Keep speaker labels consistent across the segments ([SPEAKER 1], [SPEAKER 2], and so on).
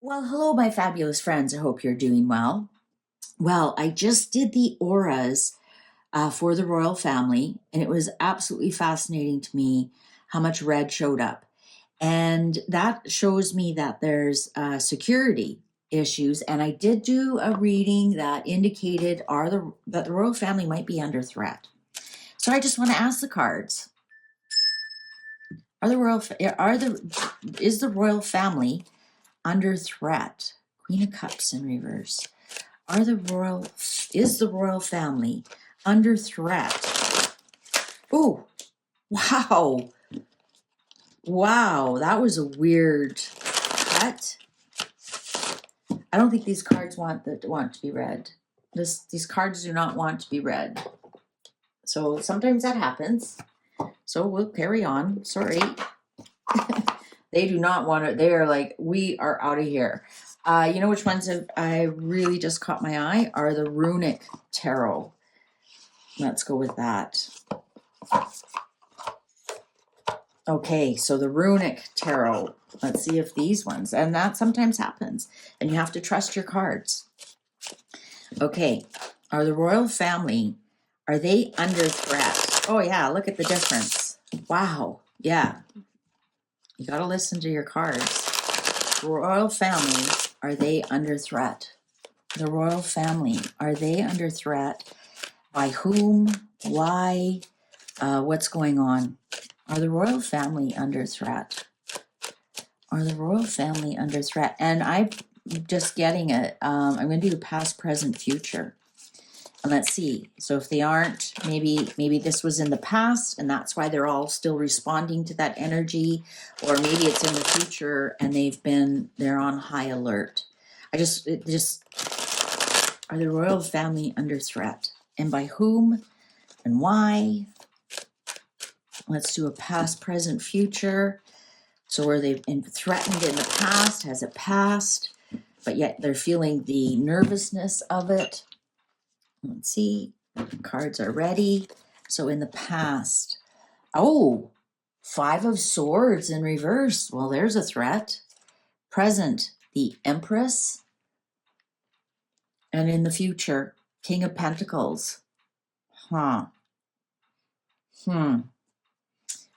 [SPEAKER 1] Well, hello, my fabulous friends. I hope you're doing well. Well, I just did the auras for the royal family, and it was absolutely fascinating to me how much red showed up. And that shows me that there's security issues. And I did do a reading that indicated that the royal family might be under threat. So I just want to ask the cards: Are the royal are the is the royal family under threat? Queen of Cups in reverse. Are the royal is the royal family under threat? Oh, wow. Wow, that was a weird cut. I don't think these cards want to be read. These cards do not want to be read. So sometimes that happens. So we'll carry on. Sorry. They do not want to. They are like, we are out of here. You know which ones I really just caught my eye are the runic tarot. Let's go with that. Okay, so the runic tarot. Let's see if these ones, and that sometimes happens, and you have to trust your cards. Okay, are the royal family, are they under threat? Oh yeah, look at the difference. Wow, yeah. You got to listen to your cards. Royal family, are they under threat? The royal family, are they under threat? By whom? Why? What's going on? Are the royal family under threat? Are the royal family under threat? And I'm just getting it. I'm going to do past, present, future. And let's see. So if they aren't, maybe this was in the past and that's why they're all still responding to that energy, or maybe it's in the future and they're on high alert. Are the royal family under threat? And by whom and why? Let's do a past, present, future. So were they threatened in the past? Has it passed? But yet they're feeling the nervousness of it. Let's see. Cards are ready. So in the past, oh, 5 of Swords in reverse. Well, there's a threat. Present, the Empress. And in the future, King of Pentacles. Huh. I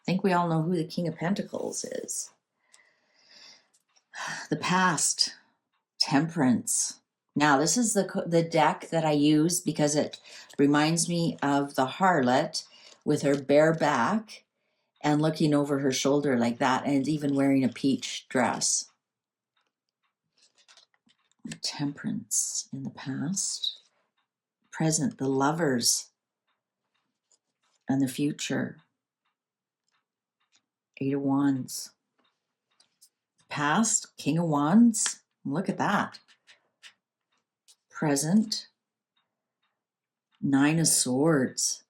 [SPEAKER 1] think we all know who the King of Pentacles is. The past, Temperance. Now, this is the deck that I use because it reminds me of the harlot with her bare back and looking over her shoulder like that, and even wearing a peach dress. Temperance in the past. Present, the Lovers. And the future, 8 of Wands. Past, King of Wands. Look at that. Present, 9 of Swords.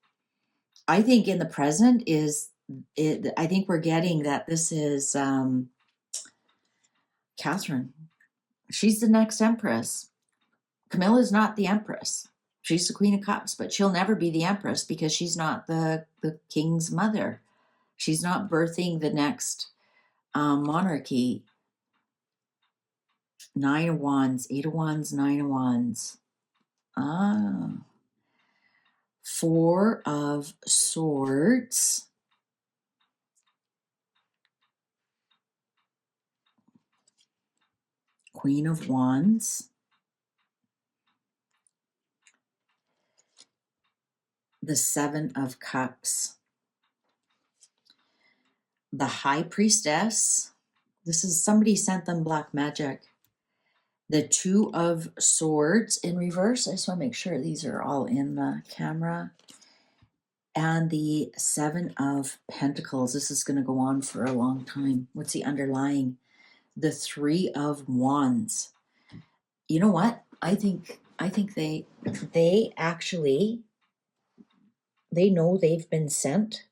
[SPEAKER 1] I think in the present I think we're getting that this is Catherine. She's the next Empress. Camilla's not the Empress. She's the Queen of Cups, but she'll never be the Empress because she's not the king's mother. She's not birthing the next monarchy. 9 of Wands, 8 of Wands, 9 of Wands. 4 of Swords. Queen of Wands. The 7 of Cups. The High Priestess. This is somebody sent them black magic. The 2 of Swords in reverse. I just want to make sure these are all in the camera. And the 7 of Pentacles. This is going to go on for a long time. What's the underlying? The 3 of Wands. You know what? I think they actually, they know they've been sent.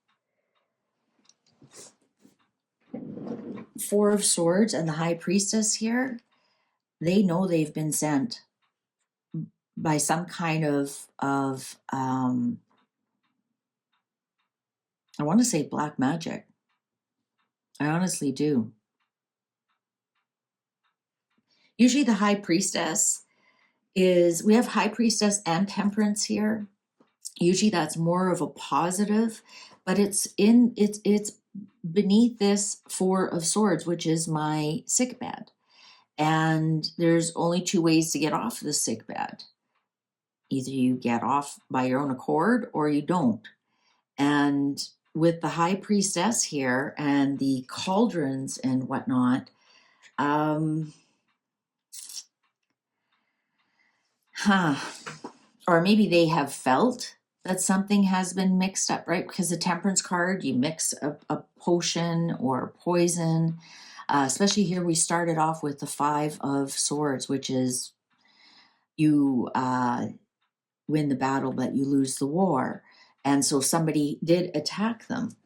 [SPEAKER 1] 4 of Swords and the High Priestess here. They know they've been sent by some kind of I want to say black magic. I honestly do. Usually the high priestess is, we have high priestess and temperance here. Usually that's more of a positive, but it's beneath this Four of Swords, which is my sick bed. And there's only two ways to get off the sick bed. Either you get off by your own accord or you don't. And with the high priestess here and the cauldrons and whatnot, or maybe they have felt that something has been mixed up, right? Because the temperance card, you mix a potion or poison. Especially here, we started off with the Five of Swords, which is you win the battle, but you lose the war. And so somebody did attack them.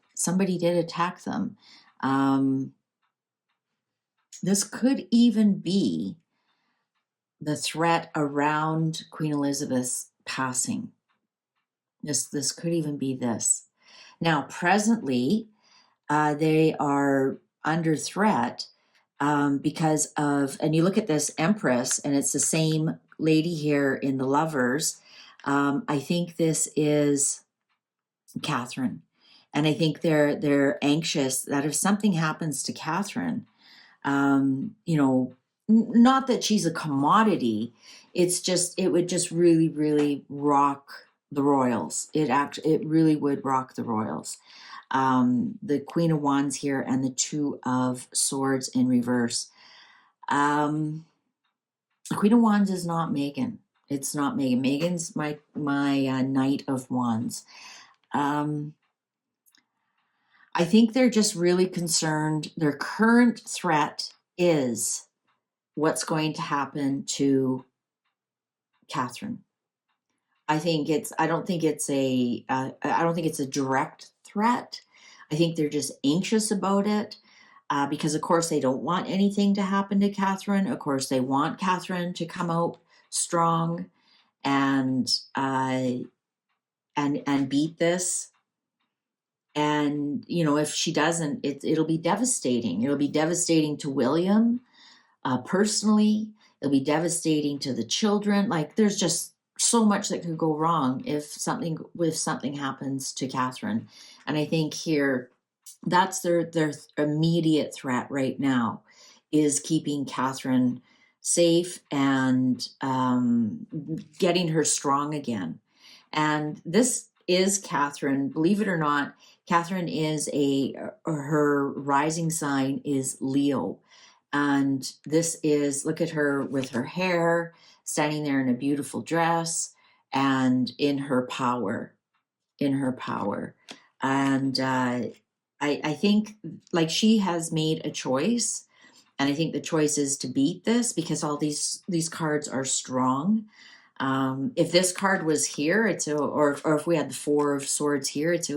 [SPEAKER 1] This could even be the threat around Queen Elizabeth's passing. This could even be this. Now, presently, they are under threat because of, and you look at this Empress, and it's the same lady here in the Lovers. I think this is Catherine, and I think they're anxious that if something happens to Catherine, not that she's a commodity, it's just, it would just really, really rock the royals. It really would rock the royals. The Queen of Wands here and the Two of Swords in reverse. The Queen of Wands is not Megan. It's not Megan. Megan's my Knight of Wands. I think they're just really concerned. Their current threat is what's going to happen to Catherine. I don't think it's a direct threat. I think they're just anxious about it because, of course, they don't want anything to happen to Catherine. Of course, they want Catherine to come out strong and beat this. And if she doesn't, it'll be devastating. It'll be devastating to William personally. It'll be devastating to the children. Like, there's just so much that could go wrong if something happens to Catherine. And I think here, that's their immediate threat right now, is keeping Catherine safe and getting her strong again. And this is Catherine. Believe it or not, Catherine is her rising sign is Leo. And this is, look at her with her hair, standing there in a beautiful dress and in her power. And I think, like, she has made a choice. And I think the choice is to beat this because all these cards are strong. If this card was here, or if we had the Four of Swords here, it's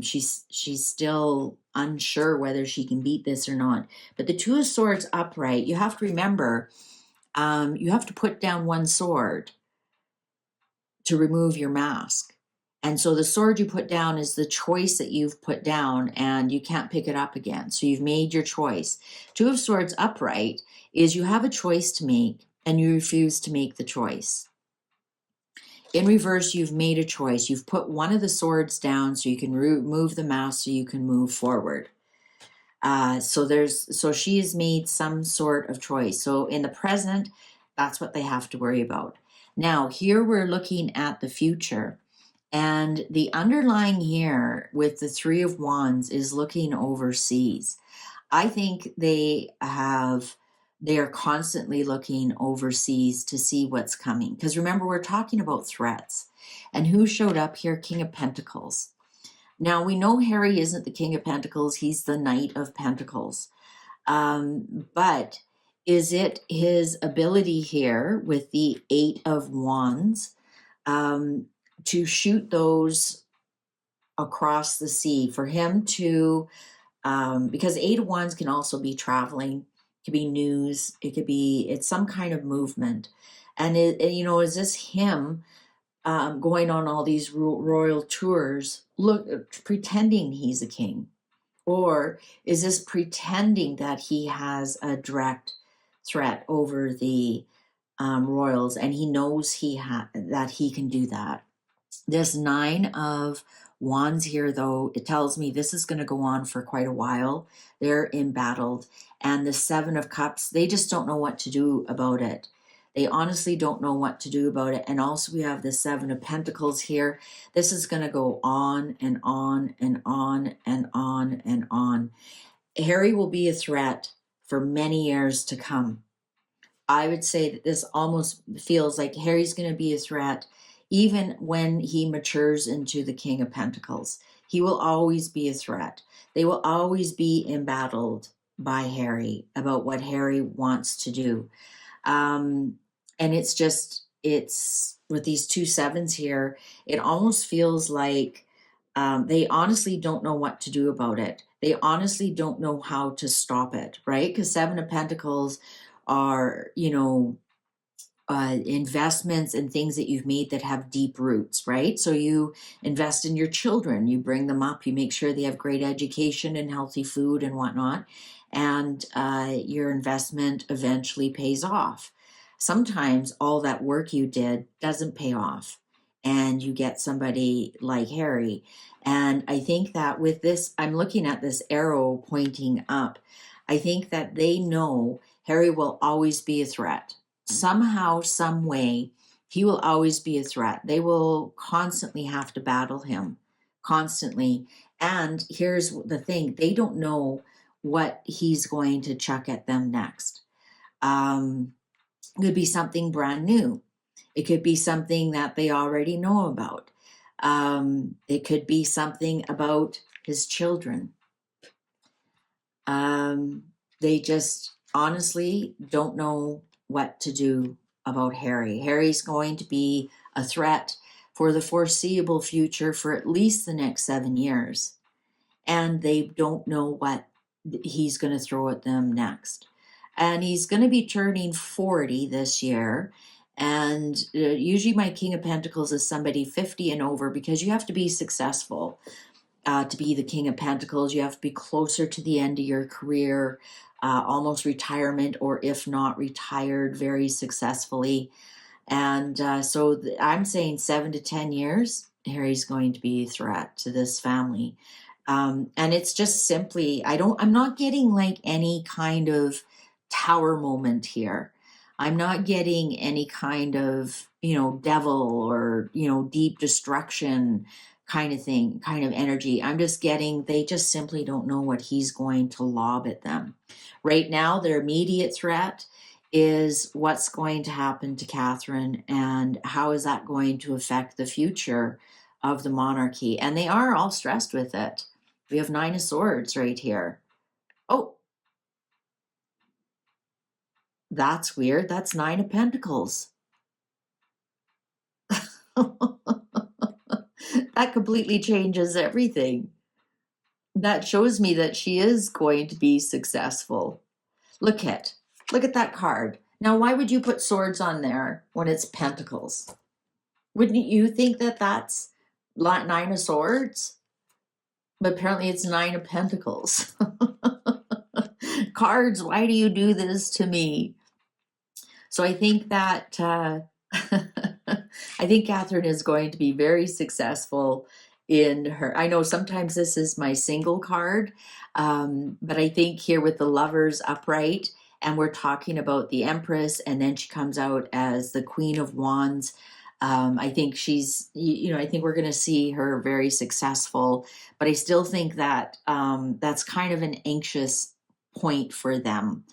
[SPEAKER 1] she's still unsure whether she can beat this or not. But the Two of Swords upright, you have to remember, you have to put down one sword to remove your mask. And so the sword you put down is the choice that you've put down, and you can't pick it up again. So you've made your choice. Two of Swords upright is you have a choice to make, and you refuse to make the choice. In reverse, you've made a choice. You've put one of the swords down so you can remove the mask so you can move forward. So she has made some sort of choice. So in the present, that's what they have to worry about. Now, here we're looking at the future. And the underlying here with the Three of Wands is looking overseas. I think they are constantly looking overseas to see what's coming. Because remember, we're talking about threats. And who showed up here? King of Pentacles. Now, we know Harry isn't the King of Pentacles. He's the Knight of Pentacles. But is it his ability here with the Eight of Wands to shoot those across the sea, for him to, because Eight of Wands can also be traveling, it could be news, it's some kind of movement. And is this him going on all these royal tours, pretending he's a king? Or is this pretending that he has a direct threat over the royals, and he knows that he can do that. This Nine of Wands here, though, it tells me this is going to go on for quite a while. They're embattled. And the Seven of Cups, they just don't know what to do about it. They honestly don't know what to do about it. And also, we have the Seven of Pentacles here. This is going to go on and on and on and on and on. Harry will be a threat for many years to come. I would say that this almost feels like Harry's going to be a threat even when he matures into the King of Pentacles. He will always be a threat. They will always be embattled by Harry about what Harry wants to do. And it's with these two sevens here, it almost feels like they honestly don't know what to do about it. They honestly don't know how to stop it, right? Because Seven of Pentacles are, investments and things that you've made that have deep roots, right? So you invest in your children, you bring them up, you make sure they have great education and healthy food and whatnot, and your investment eventually pays off. Sometimes all that work you did doesn't pay off, and you get somebody like Harry. And I think that with this, I'm looking at this arrow pointing up. I think that they know Harry will always be a threat. Somehow, some way, he will always be a threat. They will constantly have to battle him, constantly. And here's the thing, they don't know what he's going to chuck at them next. It could be something brand new. It could be something that they already know about. It could be something about his children. They just honestly don't know what to do about Harry. Harry's going to be a threat for the foreseeable future for at least the next 7 years. And they don't know what he's going to throw at them next. And he's going to be turning 40 this year. And usually my King of Pentacles is somebody 50 and over, because you have to be successful. To be the King of Pentacles, you have to be closer to the end of your career, almost retirement, or if not retired very successfully. And so I'm saying 7 to 10 years, Harry's going to be a threat to this family. And it's just simply, I'm not getting like any kind of tower moment here. I'm not getting any kind of, devil or, deep destruction kind of thing, kind of energy. I'm just getting, they just simply don't know what he's going to lob at them. Right now, their immediate threat is what's going to happen to Catherine and how is that going to affect the future of the monarchy. And they are all stressed with it. We have Nine of Swords right here. Oh, that's weird. That's Nine of Pentacles. That completely changes everything. That shows me that she is going to be successful. Look at that card. Now, why would you put swords on there when it's pentacles? Wouldn't you think that that's Nine of Swords? But apparently it's Nine of Pentacles. Cards, why do you do this to me? So I think that I think Catherine is going to be very successful in her. I know sometimes this is my single card, but I think here with the Lovers upright, and we're talking about the Empress, and then she comes out as the Queen of Wands. I think she's, I think we're going to see her very successful, but I still think that that's kind of an anxious point for them.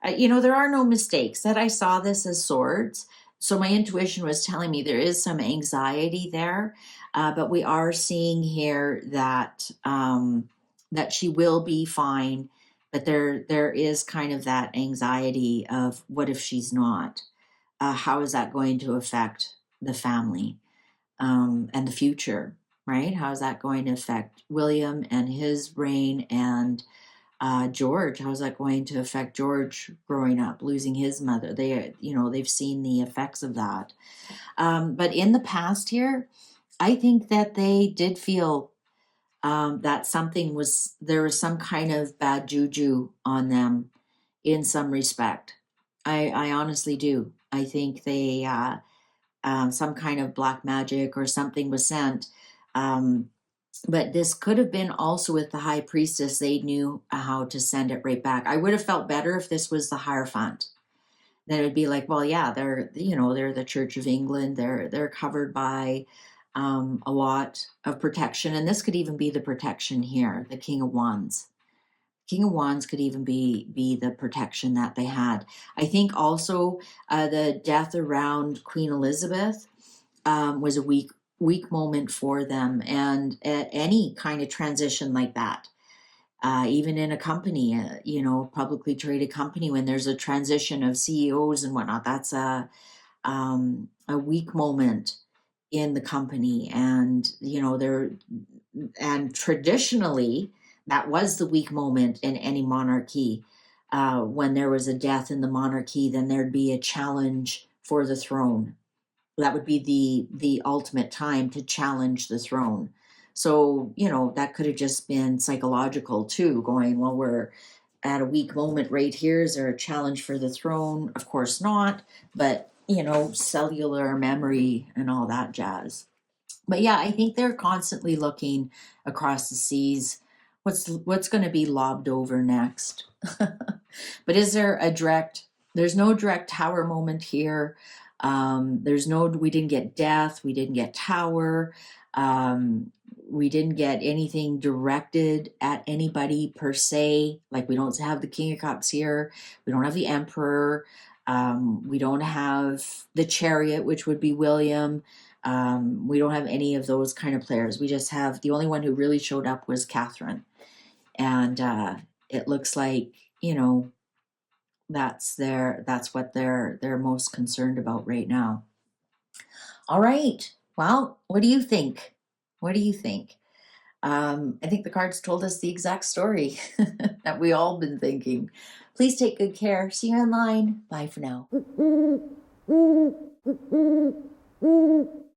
[SPEAKER 1] There are no mistakes. That I saw this as swords. So my intuition was telling me there is some anxiety there, but we are seeing here that that she will be fine. But there is kind of that anxiety of what if she's not? How is that going to affect the family and the future? Right? How is that going to affect William and his reign and George? How's that going to affect George growing up, losing his mother? They've seen the effects of that. But in the past here, I think that they did feel that there was some kind of bad juju on them in some respect. I honestly do. I think they some kind of black magic or something was sent. Um, but this could have been also with the high priestess. They knew how to send it right back. I would have felt better if this was the Hierophant. Then it would be like, well, yeah, they're the Church of England. They're covered by a lot of protection, and this could even be the protection here, the King of Wands. King of Wands could even be the protection that they had. I think also the death around Queen Elizabeth was a weak moment for them, and at any kind of transition like that, even in a company, publicly traded company, when there's a transition of CEOs and whatnot, that's a weak moment in the company, and traditionally that was the weak moment in any monarchy. When there was a death in the monarchy, then there'd be a challenge for the throne. That would be the ultimate time to challenge the throne. So that could have just been psychological too, going, well, we're at a weak moment right here. Is there a challenge for the throne? Of course not, but cellular memory and all that jazz. But yeah, I think they're constantly looking across the seas. What's going to be lobbed over next? But is there a direct? There's no direct tower moment here. We didn't get death. We didn't get tower. Um, we didn't get anything directed at anybody per se. Like we don't have the King of Cups here. We don't have the Emperor. We don't have the Chariot, which would be William. We don't have any of those kind of players. We just have the only one who really showed up was Catherine. And it looks like, that's what they're most concerned about right now. All right. Well, what do you think? What do you think? I think the cards told us the exact story that we all been thinking. Please take good care. See you online. Bye for now.